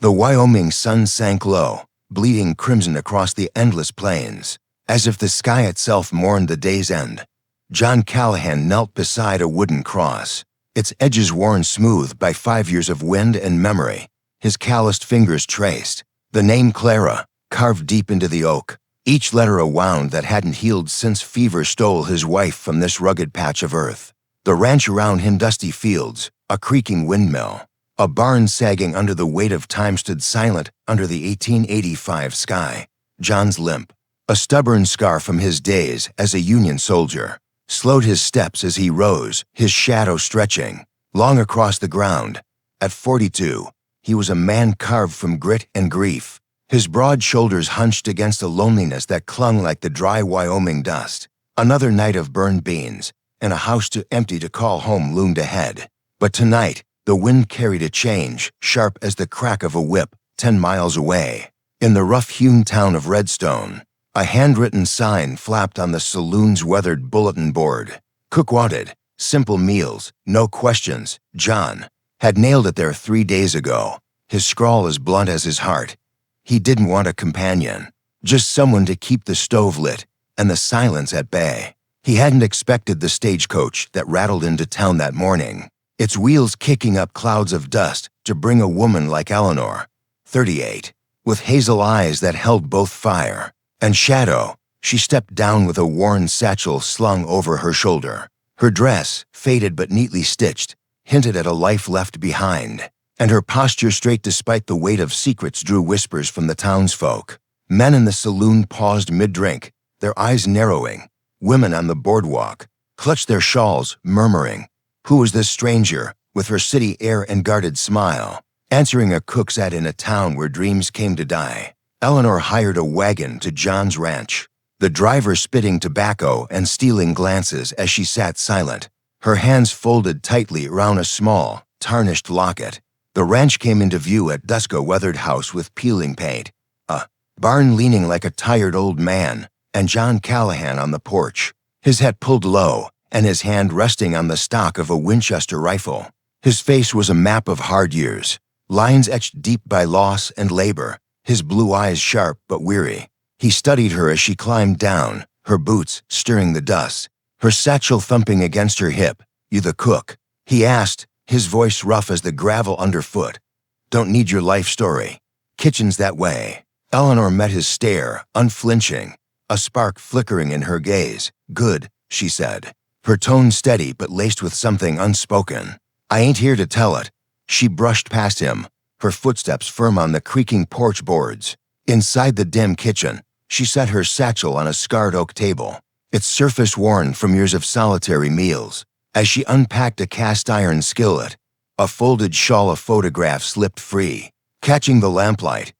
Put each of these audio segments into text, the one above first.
The Wyoming sun sank low, bleeding crimson across the endless plains, as if the sky itself mourned the day's end. John Callahan knelt beside a wooden cross, its edges worn smooth by 5 years of wind and memory, his calloused fingers traced, the name Clara carved deep into the oak, each letter a wound that hadn't healed since fever stole his wife from this rugged patch of earth. The ranch around him, dusty fields, a creaking windmill, a barn sagging under the weight of time, stood silent under the 1885 sky. John's limp, a stubborn scar from his days as a Union soldier, slowed his steps as he rose, his shadow stretching long across the ground. At 42, he was a man carved from grit and grief, his broad shoulders hunched against a loneliness that clung like the dry Wyoming dust. Another night of burned beans, and a house too empty to call home loomed ahead. But tonight, the wind carried a change, sharp as the crack of a whip, 10 miles away. In the rough-hewn town of Redstone, a handwritten sign flapped on the saloon's weathered bulletin board. Cook wanted, simple meals, no questions. John had nailed it there 3 days ago, his scrawl as blunt as his heart. He didn't want a companion, just someone to keep the stove lit and the silence at bay. He hadn't expected the stagecoach that rattled into town that morning, its wheels kicking up clouds of dust to bring a woman like Eleanor, 38, with hazel eyes that held both fire and shadow. She stepped down with a worn satchel slung over her shoulder. Her dress, faded but neatly stitched, hinted at a life left behind, and her posture straight despite the weight of secrets drew whispers from the townsfolk. Men in the saloon paused mid-drink, their eyes narrowing. Women on the boardwalk clutched their shawls, murmuring, "Who was this stranger, with her city air and guarded smile, answering a cook's ad in a town where dreams came to die?" Eleanor hired a wagon to John's ranch, the driver spitting tobacco and stealing glances as she sat silent, her hands folded tightly around a small, tarnished locket. The ranch came into view at dusk, a weathered house with peeling paint, a barn leaning like a tired old man, and John Callahan on the porch, his hat pulled low and his hand resting on the stock of a Winchester rifle. His face was a map of hard years, lines etched deep by loss and labor, his blue eyes sharp but weary. He studied her as she climbed down, her boots stirring the dust, her satchel thumping against her hip. "You the cook?" he asked, his voice rough as the gravel underfoot. "Don't need your life story. Kitchen's that way." Eleanor met his stare, unflinching, a spark flickering in her gaze. "Good," she said, her tone steady but laced with something unspoken. "I ain't here to tell it." She brushed past him, her footsteps firm on the creaking porch boards. Inside the dim kitchen, she set her satchel on a scarred oak table, its surface worn from years of solitary meals. As she unpacked a cast-iron skillet, a folded shawl of photographs slipped free, catching the lamplight.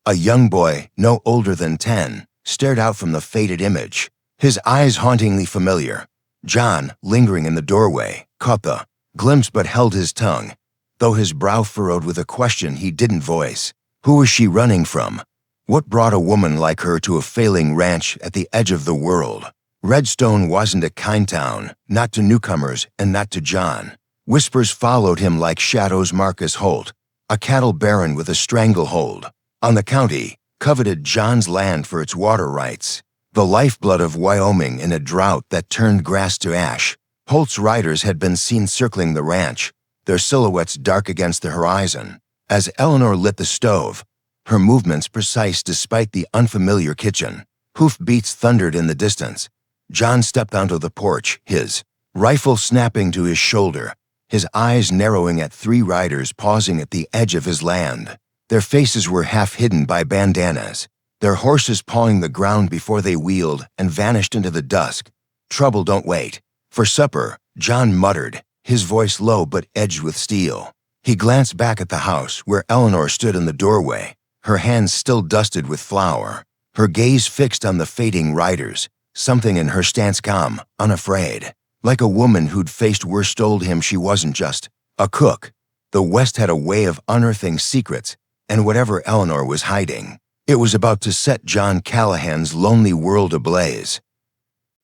A young boy, no older than 10, stared out from the faded image, his eyes hauntingly familiar. John, lingering in the doorway, caught the glimpse but held his tongue, though his brow furrowed with a question he didn't voice. Who was she running from? What brought a woman like her to a failing ranch at the edge of the world? Redstone wasn't a kind town, not to newcomers and not to John. Whispers followed him like shadows. Marcus Holt, a cattle baron with a stranglehold on the county, coveted John's land for its water rights, the lifeblood of Wyoming in a drought that turned grass to ash. Holt's riders had been seen circling the ranch, their silhouettes dark against the horizon. As Eleanor lit the stove, her movements precise despite the unfamiliar kitchen, hoofbeats thundered in the distance. John stepped onto the porch, his rifle snapping to his shoulder, his eyes narrowing at 3 riders pausing at the edge of his land. Their faces were half hidden by bandanas, their horses pawing the ground before they wheeled and vanished into the dusk. "Trouble don't wait." "For supper," John muttered, his voice low but edged with steel. He glanced back at the house where Eleanor stood in the doorway, her hands still dusted with flour, her gaze fixed on the fading riders. Something in her stance calm, unafraid, like a woman who'd faced worse. Told him she wasn't just a cook. The West had a way of unearthing secrets, and whatever Eleanor was hiding, it was about to set John Callahan's lonely world ablaze.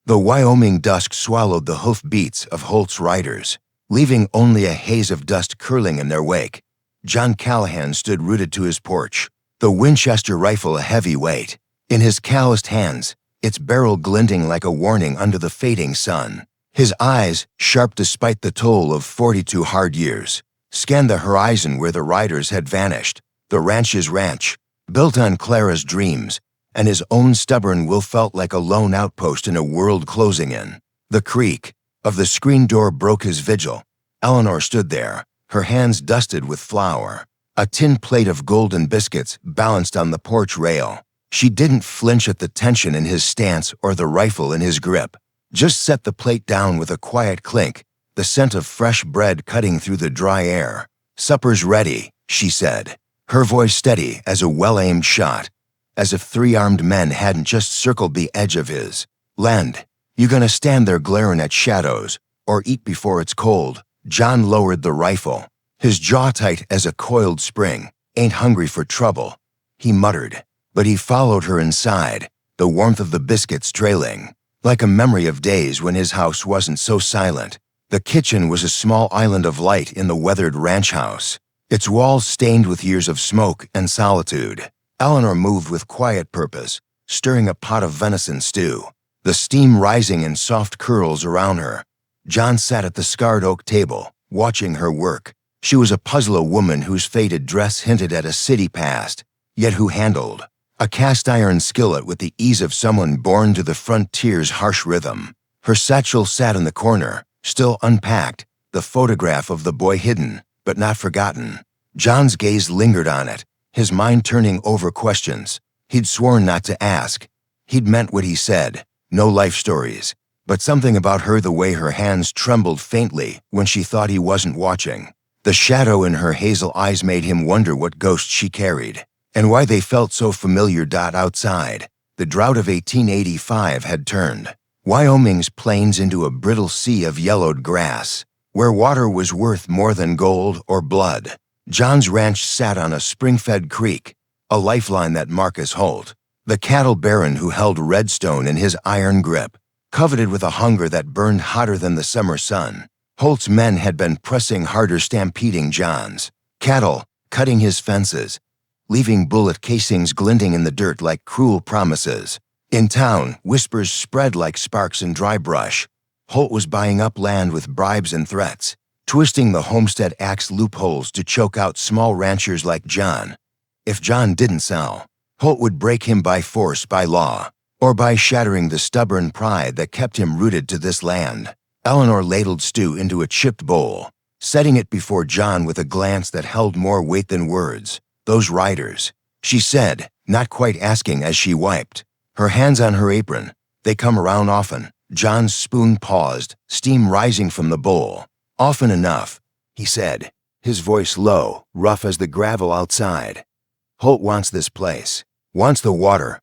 The Wyoming dusk swallowed the hoofbeats of Holt's riders, leaving only a haze of dust curling in their wake. John Callahan stood rooted to his porch, the Winchester rifle a heavy weight. In his calloused hands, its barrel glinting like a warning under the fading sun. His eyes, sharp despite the toll of 42 hard years, scanned the horizon where the riders had vanished, the ranch's ranch, built on Clara's dreams, and his own stubborn will felt like a lone outpost in a world closing in. The creak of the screen door broke his vigil. Eleanor stood there, her hands dusted with flour. A tin plate of golden biscuits balanced on the porch rail. She didn't flinch at the tension in his stance or the rifle in his grip. Just set the plate down with a quiet clink, the scent of fresh bread cutting through the dry air. "Supper's ready," she said, her voice steady as a well-aimed shot, as if 3 armed men hadn't just circled the edge of his land. "You gonna stand there glaring at shadows, or eat before it's cold?" John lowered the rifle, his jaw tight as a coiled spring. "Ain't hungry for trouble," he muttered, but he followed her inside, the warmth of the biscuits trailing, like a memory of days when his house wasn't so silent. The kitchen was a small island of light in the weathered ranch house, its walls stained with years of smoke and solitude. Eleanor moved with quiet purpose, stirring a pot of venison stew, the steam rising in soft curls around her. John sat at the scarred oak table, watching her work. She was a puzzle, a woman whose faded dress hinted at a city past, yet who handled a cast-iron skillet with the ease of someone born to the frontier's harsh rhythm. Her satchel sat in the corner, still unpacked, the photograph of the boy hidden, but not forgotten. John's gaze lingered on it, his mind turning over questions he'd sworn not to ask. He'd meant what he said, no life stories, but something about her, the way her hands trembled faintly when she thought he wasn't watching. The shadow in her hazel eyes made him wonder what ghost she carried, and why they felt so familiar. Outside, the drought of 1885 had turned Wyoming's plains into a brittle sea of yellowed grass, where water was worth more than gold or blood. John's ranch sat on a spring-fed creek, a lifeline that Marcus Holt, the cattle baron who held Redstone in his iron grip, coveted with a hunger that burned hotter than the summer sun. Holt's men had been pressing harder, stampeding John's cattle, cutting his fences, leaving bullet casings glinting in the dirt like cruel promises. In town, whispers spread like sparks in dry brush. Holt was buying up land with bribes and threats, twisting the Homestead Act's loopholes to choke out small ranchers like John. If John didn't sell, Holt would break him by force, by law, or by shattering the stubborn pride that kept him rooted to this land. Eleanor ladled stew into a chipped bowl, setting it before John with a glance that held more weight than words. "Those riders," she said, not quite asking as she wiped her hands on her apron. "They come around often." John's spoon paused, steam rising from the bowl. "Often enough," he said, his voice low, rough as the gravel outside. "Holt wants this place, wants the water.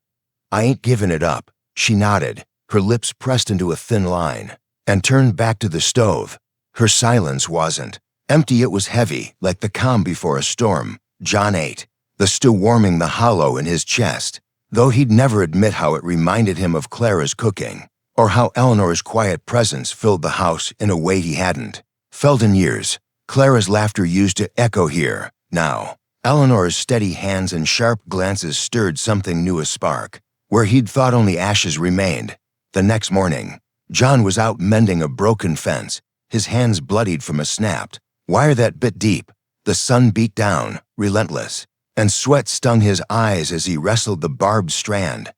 I ain't giving it up." She nodded, her lips pressed into a thin line, and turned back to the stove. Her silence wasn't empty, it was heavy, like the calm before a storm. John ate, the stew warming the hollow in his chest, though he'd never admit how it reminded him of Clara's cooking, or how Eleanor's quiet presence filled the house in a way he hadn't felt in years. Clara's laughter used to echo here, now. Eleanor's steady hands and sharp glances stirred something new, a spark, where he'd thought only ashes remained. The next morning, John was out mending a broken fence, his hands bloodied from a snapped wire that bit deep. The sun beat down, relentless, and sweat stung his eyes as he wrestled the barbed strand.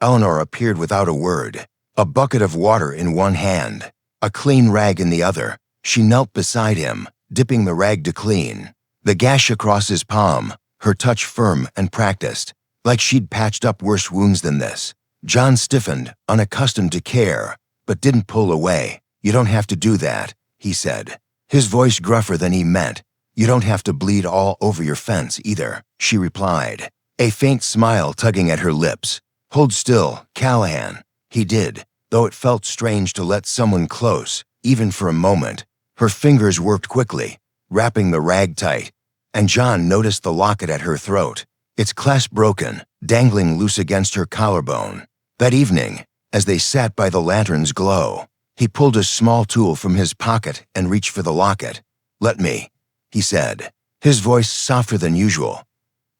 Eleanor appeared without a word, a bucket of water in one hand, a clean rag in the other. She knelt beside him, dipping the rag to clean the gash across his palm, her touch firm and practiced, like she'd patched up worse wounds than this. John stiffened, unaccustomed to care, but didn't pull away. "You don't have to do that," he said, his voice gruffer than he meant. "You don't have to bleed all over your fence either," she replied, a faint smile tugging at her lips. "Hold still, Callahan." He did, though it felt strange to let someone close, even for a moment. Her fingers worked quickly, wrapping the rag tight, and John noticed the locket at her throat, its clasp broken, dangling loose against her collarbone. That evening, as they sat by the lantern's glow, he pulled a small tool from his pocket and reached for the locket. "Let me," he said, his voice softer than usual.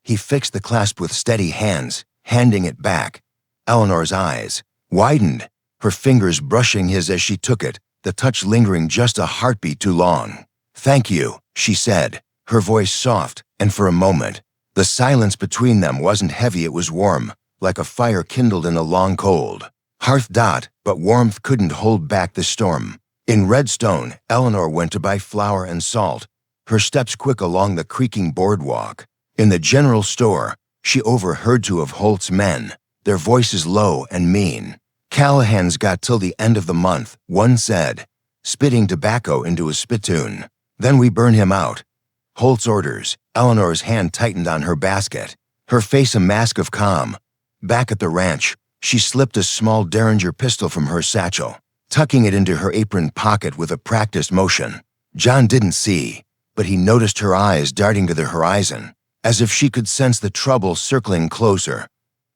He fixed the clasp with steady hands, handing it back. Eleanor's eyes widened, her fingers brushing his as she took it, the touch lingering just a heartbeat too long. "Thank you," she said, her voice soft, and for a moment, the silence between them wasn't heavy, it was warm, like a fire kindled in a long cold hearth. But warmth couldn't hold back the storm. In Redstone, Eleanor went to buy flour and salt, her steps quick along the creaking boardwalk. In the general store, she overheard two of Holt's men, their voices low and mean. "Callahan's got till the end of the month," one said, spitting tobacco into a spittoon. "Then we burn him out." Holt's orders. Eleanor's hand tightened on her basket, her face a mask of calm. Back at the ranch, she slipped a small Derringer pistol from her satchel, tucking it into her apron pocket with a practiced motion. John didn't see, but he noticed her eyes darting to the horizon, as if she could sense the trouble circling closer.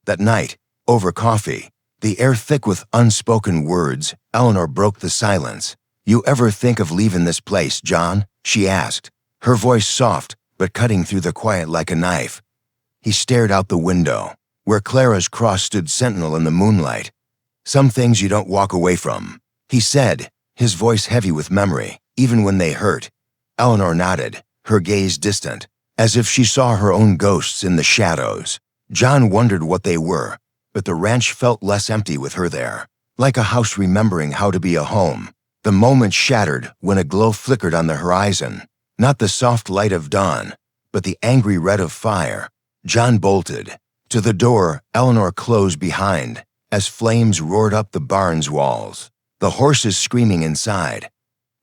That night, over coffee, the air thick with unspoken words, Eleanor broke the silence. "You ever think of leaving this place, John?" she asked, her voice soft but cutting through the quiet like a knife. He stared out the window, where Clara's cross stood sentinel in the moonlight. "Some things you don't walk away from," he said, his voice heavy with memory, "even when they hurt." Eleanor nodded, her gaze distant, as if she saw her own ghosts in the shadows. John wondered what they were, but the ranch felt less empty with her there, like a house remembering how to be a home. The moment shattered when a glow flickered on the horizon, not the soft light of dawn, but the angry red of fire. John bolted. To the door, Eleanor closed behind, as flames roared up the barn's walls, the horses screaming inside.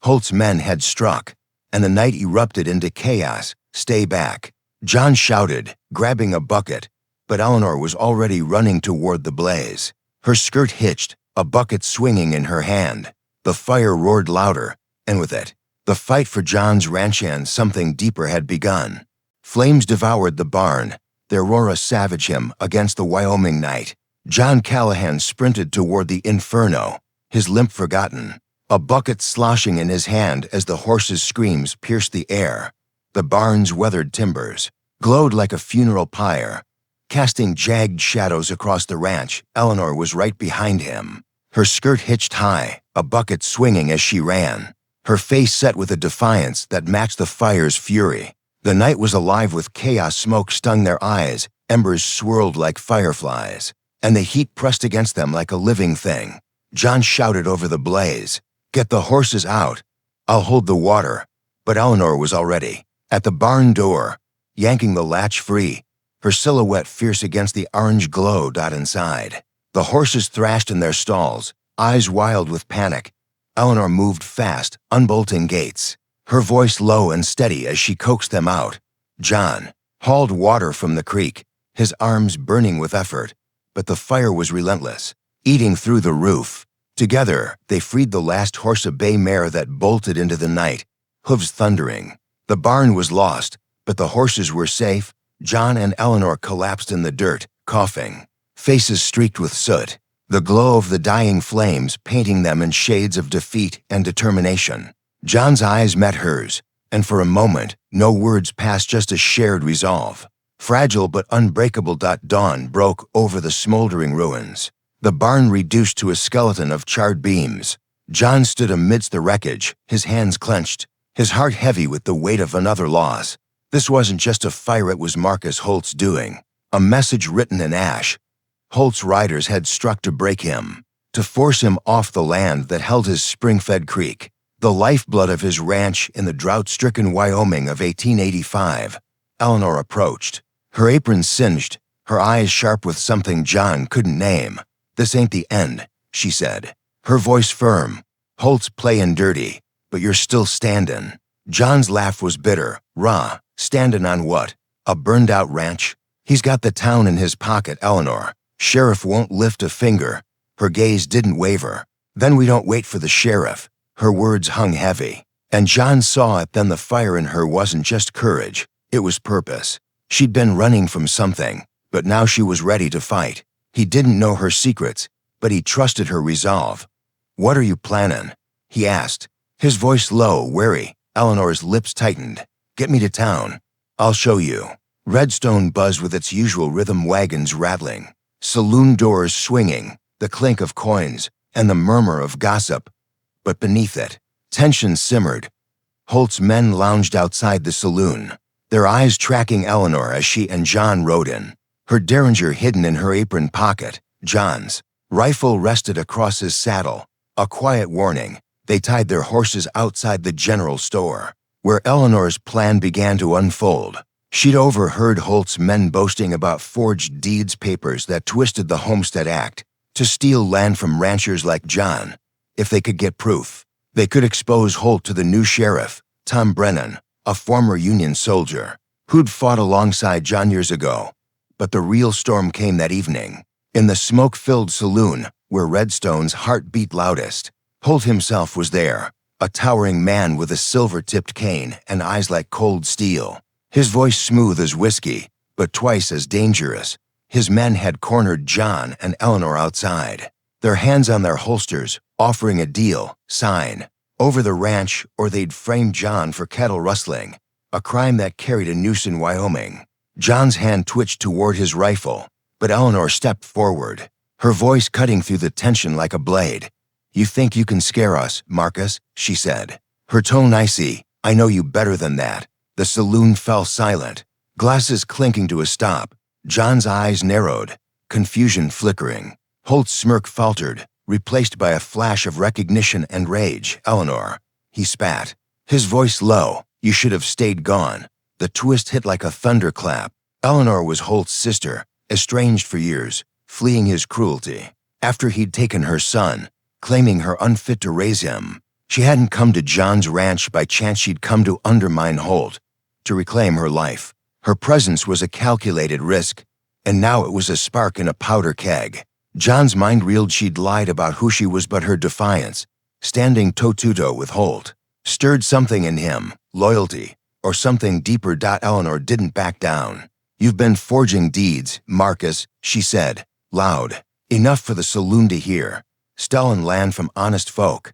Holt's men had struck, and the night erupted into chaos. "Stay back," John shouted, grabbing a bucket, but Eleanor was already running toward the blaze. Her skirt hitched, a bucket swinging in her hand. The fire roared louder, and with it, the fight for John's ranch and something deeper had begun. Flames devoured the barn, their roar a savage hymn against the Wyoming night. John Callahan sprinted toward the inferno, his limp forgotten, a bucket sloshing in his hand as the horses' screams pierced the air. The barn's weathered timbers glowed like a funeral pyre, casting jagged shadows across the ranch. Eleanor was right behind him, her skirt hitched high, a bucket swinging as she ran, her face set with a defiance that matched the fire's fury. The night was alive with chaos. Smoke stung their eyes, embers swirled like fireflies, and the heat pressed against them like a living thing. John shouted over the blaze, "Get the horses out. I'll hold the water." But Eleanor was already at the barn door, yanking the latch free, her silhouette fierce against the orange glow. Inside, the horses thrashed in their stalls, eyes wild with panic. Eleanor moved fast, unbolting gates, her voice low and steady as she coaxed them out. John hauled water from the creek, his arms burning with effort, but the fire was relentless, eating through the roof. Together, they freed the last horse, a bay mare that bolted into the night, hooves thundering. The barn was lost, but the horses were safe. John and Eleanor collapsed in the dirt, coughing, faces streaked with soot, the glow of the dying flames painting them in shades of defeat and determination. John's eyes met hers, and for a moment, no words passed, just a shared resolve. Fragile but unbreakable. Dawn broke over the smoldering ruins, the barn reduced to a skeleton of charred beams. John stood amidst the wreckage, his hands clenched, his heart heavy with the weight of another loss. This wasn't just a fire, it was Marcus Holt's doing, a message written in ash. Holt's riders had struck to break him, to force him off the land that held his spring-fed creek, the lifeblood of his ranch in the drought-stricken Wyoming of 1885. Eleanor approached, her apron singed, her eyes sharp with something John couldn't name. "This ain't the end," she said, her voice firm. "Holt's playin' dirty, but you're still standin'." John's laugh was bitter, raw. "Standin' on what? A burned-out ranch? He's got the town in his pocket, Eleanor. Sheriff won't lift a finger." Her gaze didn't waver. "Then we don't wait for the sheriff." Her words hung heavy, and John saw it then. The fire in her wasn't just courage, it was purpose. She'd been running from something, but now she was ready to fight. He didn't know her secrets, but he trusted her resolve. "What are you plannin'?" he asked, his voice low, wary. Eleanor's lips tightened. "Get me to town. I'll show you. Redstone buzzed with its usual rhythm, wagons rattling, saloon doors swinging, the clink of coins, and the murmur of gossip. But beneath it, tension simmered. Holt's men lounged outside the saloon, their eyes tracking Eleanor as she and John rode in, her derringer hidden in her apron pocket. John's rifle rested across his saddle, a quiet warning. They tied their horses outside the general store, where Eleanor's plan began to unfold. She'd overheard Holt's men boasting about forged deeds papers that twisted the Homestead Act to steal land from ranchers like John. If they could get proof, they could expose Holt to the new sheriff, Tom Brennan, a former Union soldier who'd fought alongside John years ago. But the real storm came that evening. In the smoke-filled saloon, where Redstone's heart beat loudest, Holt himself was there, a towering man with a silver-tipped cane and eyes like cold steel. His voice smooth as whiskey, but twice as dangerous. His men had cornered John and Eleanor outside, their hands on their holsters, offering a deal, sign, over the ranch, or they'd frame John for cattle rustling, a crime that carried a noose in Wyoming. John's hand twitched toward his rifle, but Eleanor stepped forward, her voice cutting through the tension like a blade. "You think you can scare us, Marcus?" she said, her tone icy. "I know you better than that." The saloon fell silent, glasses clinking to a stop. John's eyes narrowed, confusion flickering. Holt's smirk faltered, replaced by a flash of recognition and rage. "Eleanor," he spat, his voice low, "you should have stayed gone." The twist hit like a thunderclap. Eleanor was Holt's sister, estranged for years, fleeing his cruelty. After he'd taken her son, claiming her unfit to raise him, she hadn't come to John's ranch by chance. She'd come to undermine Holt, to reclaim her life. Her presence was a calculated risk, and now it was a spark in a powder keg. John's mind reeled. She'd lied about who she was, but her defiance, standing toe-to-toe with Holt, stirred something in him, loyalty, or something deeper. Eleanor didn't back down. "You've been forging deeds, Marcus," she said, loud, enough for the saloon to hear. "Stolen land from honest folk.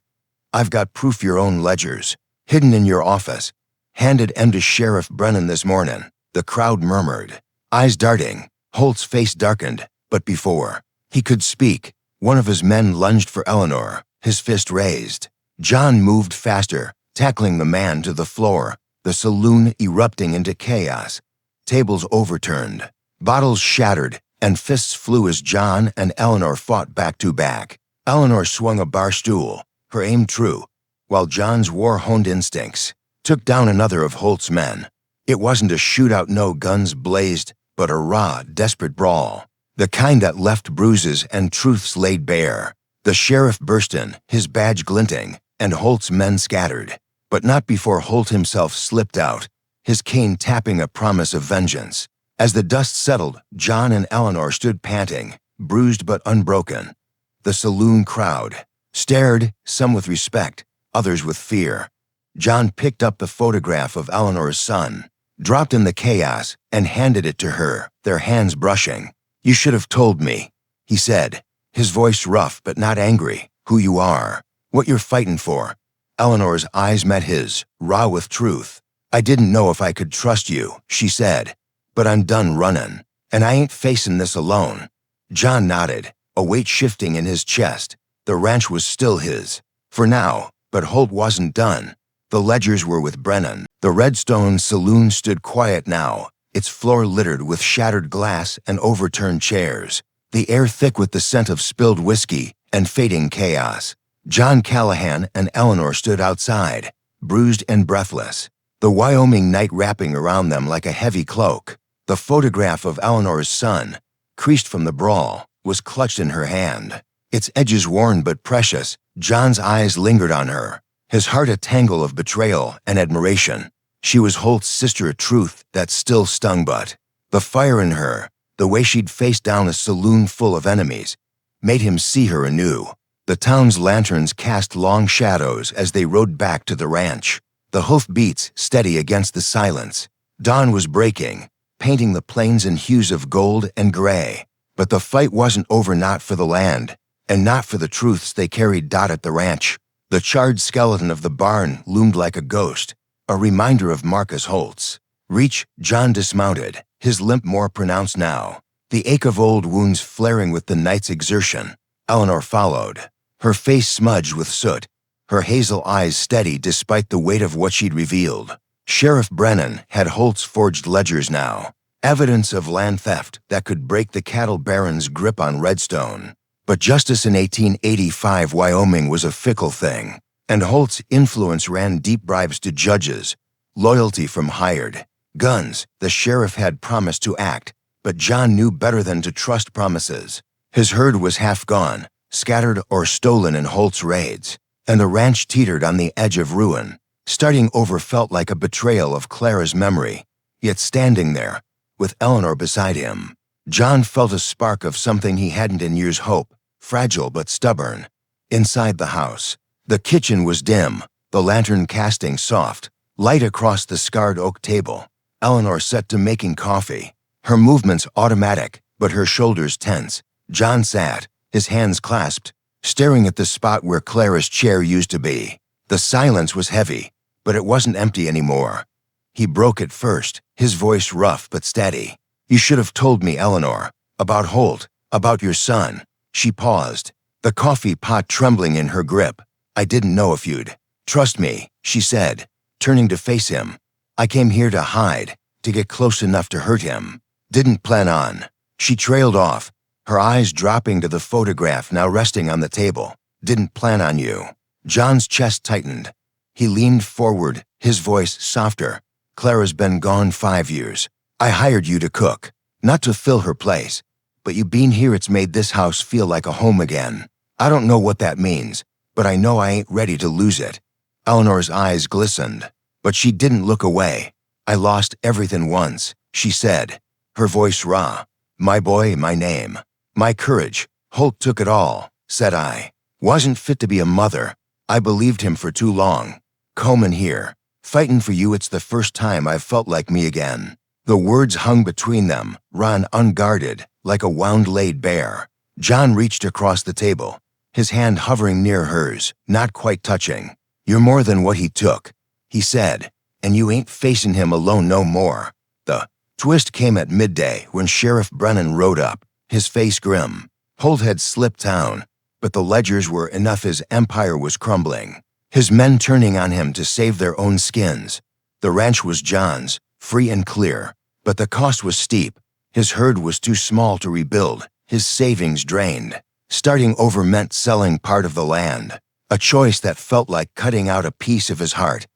I've got proof, your own ledgers, hidden in your office. Handed them to Sheriff Brennan this morning." The crowd murmured, eyes darting. Holt's face darkened, but before he could speak, one of his men lunged for Eleanor, his fist raised. John moved faster, tackling the man to the floor, the saloon erupting into chaos. Tables overturned, bottles shattered, and fists flew as John and Eleanor fought back to back. Eleanor swung a bar stool, her aim true, while John's war-honed instincts took down another of Holt's men. It wasn't a shootout, no guns blazed, but a raw, desperate brawl, the kind that left bruises and truths laid bare. The sheriff burst in, his badge glinting, and Holt's men scattered, but not before Holt himself slipped out, his cane tapping a promise of vengeance. As the dust settled, John and Eleanor stood panting, bruised but unbroken. The saloon crowd stared, some with respect, others with fear. John picked up the photograph of Eleanor's son, dropped in the chaos, and handed it to her, their hands brushing. "You should have told me," he said, his voice rough but not angry. "Who you are, what you're fighting for." Eleanor's eyes met his, raw with truth. "I didn't know if I could trust you," she said, "but I'm done running, and I ain't facing this alone." John nodded, a weight shifting in his chest. The ranch was still his, for now, but Holt wasn't done. The ledgers were with Brennan. The Redstone saloon stood quiet now, its floor littered with shattered glass and overturned chairs, the air thick with the scent of spilled whiskey and fading chaos. John Callahan and Eleanor stood outside, bruised and breathless, the Wyoming night wrapping around them like a heavy cloak. The photograph of Eleanor's son, creased from the brawl, was clutched in her hand, its edges worn but precious. John's eyes lingered on her, his heart a tangle of betrayal and admiration. She was Holt's sister, a truth that still stung, but the fire in her, the way she'd faced down a saloon full of enemies, made him see her anew. The town's lanterns cast long shadows as they rode back to the ranch, the hoofbeats steady against the silence. Dawn was breaking, painting the plains in hues of gold and gray. But the fight wasn't over, not for the land, and not for the truths they carried. At the ranch, the charred skeleton of the barn loomed like a ghost, a reminder of Marcus Holt's Reach, John dismounted, his limp more pronounced now, the ache of old wounds flaring with the night's exertion. Eleanor followed, her face smudged with soot, her hazel eyes steady despite the weight of what she'd revealed. Sheriff Brennan had Holt's forged ledgers now, evidence of land theft that could break the cattle baron's grip on Redstone. But justice in 1885 Wyoming was a fickle thing, and Holt's influence ran deep bribes to judges, loyalty from hired guns. The sheriff had promised to act, but John knew better than to trust promises. His herd was half gone, scattered or stolen in Holt's raids, and the ranch teetered on the edge of ruin. Starting over felt like a betrayal of Clara's memory, yet standing there, with Eleanor beside him, John felt a spark of something he hadn't in years: hope, fragile but stubborn. Inside the house, the kitchen was dim, the lantern casting soft light across the scarred oak table. Eleanor set to making coffee, her movements automatic, but her shoulders tense. John sat, his hands clasped, staring at the spot where Clara's chair used to be. The silence was heavy, but it wasn't empty anymore. He broke it first, his voice rough but steady. "You should have told me, Eleanor, about Holt, about your son." She paused, the coffee pot trembling in her grip. "I didn't know if you'd trust me," she said, turning to face him. "I came here to hide, to get close enough to hurt him. Didn't plan on." She trailed off, her eyes dropping to the photograph now resting on the table. "Didn't plan on you." John's chest tightened. He leaned forward, his voice softer. "Clara's been gone 5 years. I hired you to cook, not to fill her place. But you being here, it's made this house feel like a home again. I don't know what that means, but I know I ain't ready to lose it." Eleanor's eyes glistened, but she didn't look away. "I lost everything once," she said, her voice raw. "My boy, my name, my courage. Holt took it all," said I. "Wasn't fit to be a mother. I believed him for too long. Comin' here, fightin' for you, it's the first time I've felt like me again." The words hung between them, raw unguarded, like a wound-laid bear. John reached across the table, his hand hovering near hers, not quite touching. "You're more than what he took," he said, "and you ain't facing him alone no more." The twist came at midday when Sheriff Brennan rode up, his face grim. Holt had slipped town, but the ledgers were enough. His empire was crumbling, his men turning on him to save their own skins. The ranch was John's, free and clear, but the cost was steep. His herd was too small to rebuild, his savings drained. Starting over meant selling part of the land, a choice that felt like cutting out a piece of his heart.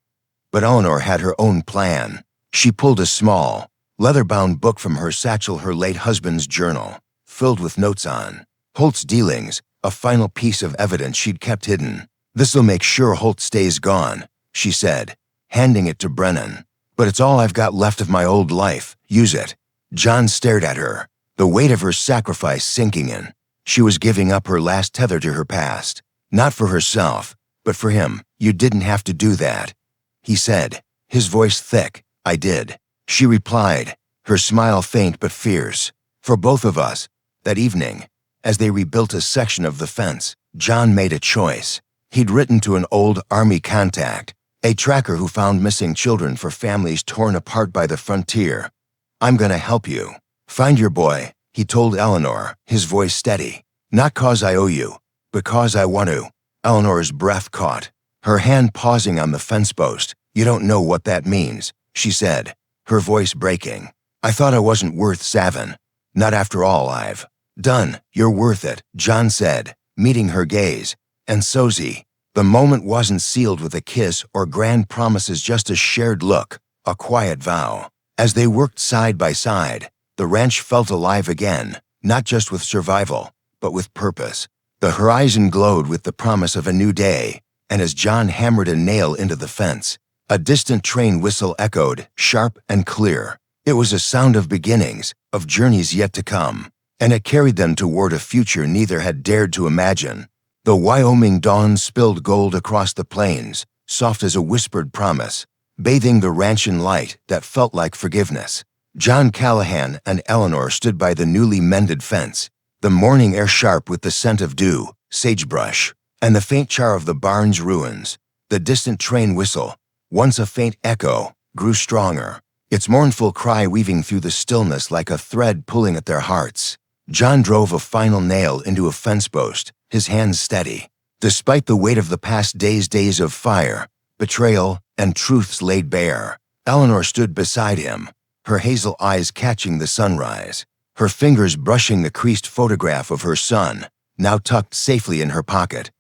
But Eleanor had her own plan. She pulled a small, leather-bound book from her satchel, her late husband's journal, filled with notes on Holt's dealings, a final piece of evidence she'd kept hidden. "This'll make sure Holt stays gone," she said, handing it to Brennan. "But it's all I've got left of my old life. Use it." John stared at her, the weight of her sacrifice sinking in. She was giving up her last tether to her past. Not for herself, but for him. "You didn't have to do that," he said, his voice thick. "I did," she replied, her smile faint but fierce. "For both of us." That evening, as they rebuilt a section of the fence, John made a choice. He'd written to an old Army contact, a tracker who found missing children for families torn apart by the frontier. "I'm gonna help you. Find your boy," he told Eleanor, his voice steady. "Not 'cause I owe you, but 'cause I want to." Eleanor's breath caught, her hand pausing on the fence post. "You don't know what that means," she said, her voice breaking. "I thought I wasn't worth savin'. Not after all I've done." "You're worth it," John said, meeting her gaze. "And so's he." The moment wasn't sealed with a kiss or grand promises, just a shared look, a quiet vow. As they worked side by side, the ranch felt alive again, not just with survival, but with purpose. The horizon glowed with the promise of a new day, and as John hammered a nail into the fence, a distant train whistle echoed, sharp and clear. It was a sound of beginnings, of journeys yet to come, and it carried them toward a future neither had dared to imagine. The Wyoming dawn spilled gold across the plains, soft as a whispered promise, bathing the ranch in light that felt like forgiveness. John Callahan and Eleanor stood by the newly mended fence, the morning air sharp with the scent of dew, sagebrush, and the faint char of the barn's ruins. The distant train whistle, once a faint echo, grew stronger. its mournful cry weaving through the stillness like a thread pulling at their hearts. John drove a final nail into a fence post, his hands steady. Despite the weight of the past days of fire, betrayal, and truths laid bare, Eleanor stood beside him, her hazel eyes catching the sunrise, her fingers brushing the creased photograph of her son, now tucked safely in her pocket.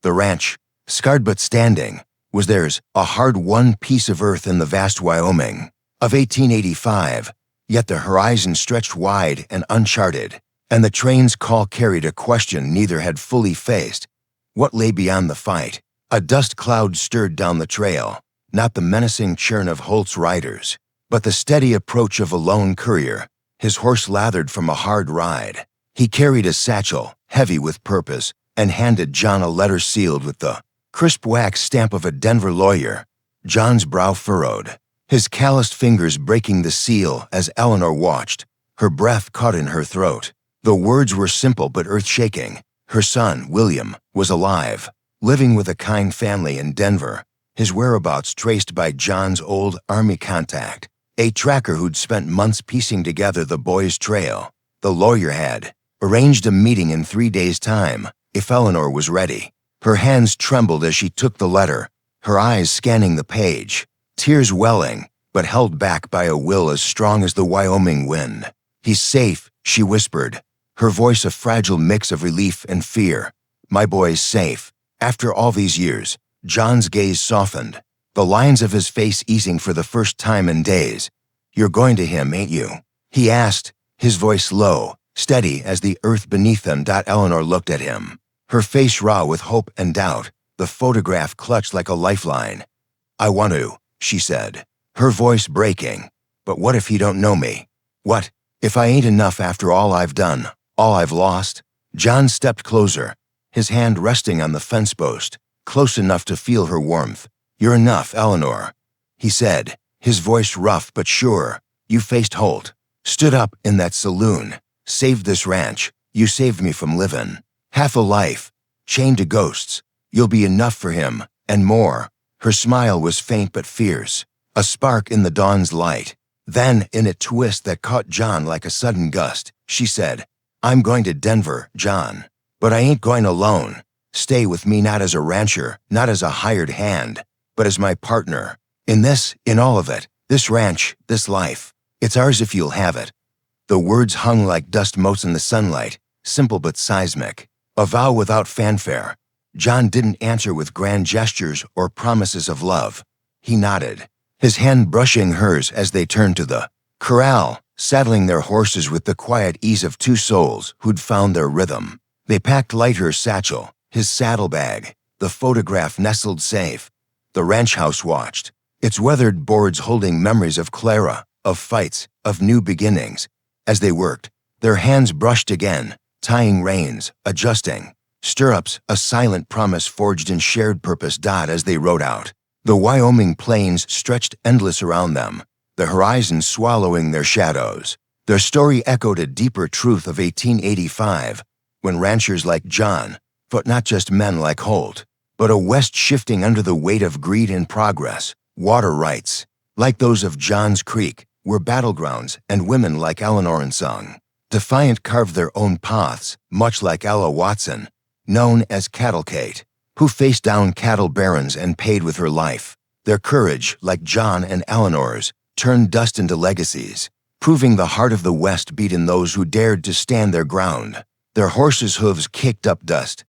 The ranch, scarred but standing, was theirs, a hard-won piece of earth in the vast Wyoming of 1885, yet the horizon stretched wide and uncharted, and the train's call carried a question neither had fully faced. What lay beyond the fight? A dust cloud stirred down the trail, not the menacing churn of Holt's riders, but the steady approach of a lone courier, his horse lathered from a hard ride. He carried a satchel, heavy with purpose, and handed John a letter sealed with the crisp wax stamp of a Denver lawyer. John's brow furrowed, his calloused fingers breaking the seal as Eleanor watched, her breath caught in her throat. The words were simple but earth-shaking. Her son, William, was alive, living with a kind family in Denver, his whereabouts traced by John's old Army contact, a tracker who'd spent months piecing together the boy's trail. The lawyer had arranged a meeting in 3 days' time, if Eleanor was ready. Her hands trembled as she took the letter, her eyes scanning the page, tears welling, but held back by a will as strong as the Wyoming wind. "He's safe," she whispered, her voice a fragile mix of relief and fear. "My boy's safe." After all these years, John's gaze softened, the lines of his face easing for the first time in days. "You're going to him, ain't you?" he asked, his voice low, steady as the earth beneath them. Eleanor looked at him, her face raw with hope and doubt, the photograph clutched like a lifeline. "I want to," she said, her voice breaking. "But what if he don't know me? What if I ain't enough after all I've done, all I've lost?" John stepped closer, his hand resting on the fence post, close enough to feel her warmth. "You're enough, Eleanor," he said, his voice rough but sure. "You faced Holt, stood up in that saloon, saved this ranch. You saved me from living half a life, chained to ghosts. You'll be enough for him, and more." Her smile was faint but fierce, a spark in the dawn's light. Then, in a twist that caught John like a sudden gust, she said, "I'm going to Denver, John. But I ain't going alone. Stay with me not as a rancher, not as a hired hand, but as my partner. In this, in all of it, this ranch, this life. It's ours if you'll have it." The words hung like dust motes in the sunlight, simple but seismic, a vow without fanfare. John didn't answer with grand gestures or promises of love. He nodded, his hand brushing hers as they turned to the corral, saddling their horses with the quiet ease of two souls who'd found their rhythm. They packed light her satchel, his saddlebag, the photograph nestled safe. The ranch house watched, its weathered boards holding memories of Clara, of fights, of new beginnings. As they worked, their hands brushed again, tying reins, adjusting. Stirrups, a silent promise forged in shared purpose. As they rode out, the Wyoming plains stretched endless around them, the horizon swallowing their shadows. Their story echoed a deeper truth of 1885, when ranchers like John, but not just men like Holt, but a West shifting under the weight of greed and progress, water rights, like those of John's Creek, were battlegrounds, and women like Eleanor and Sung, defiant, carved their own paths, much like Ella Watson, known as Cattle Kate, who faced down cattle barons and paid with her life. Their courage, like John and Eleanor's, turned dust into legacies, proving the heart of the West beat in those who dared to stand their ground. Their horses' hooves kicked up dust,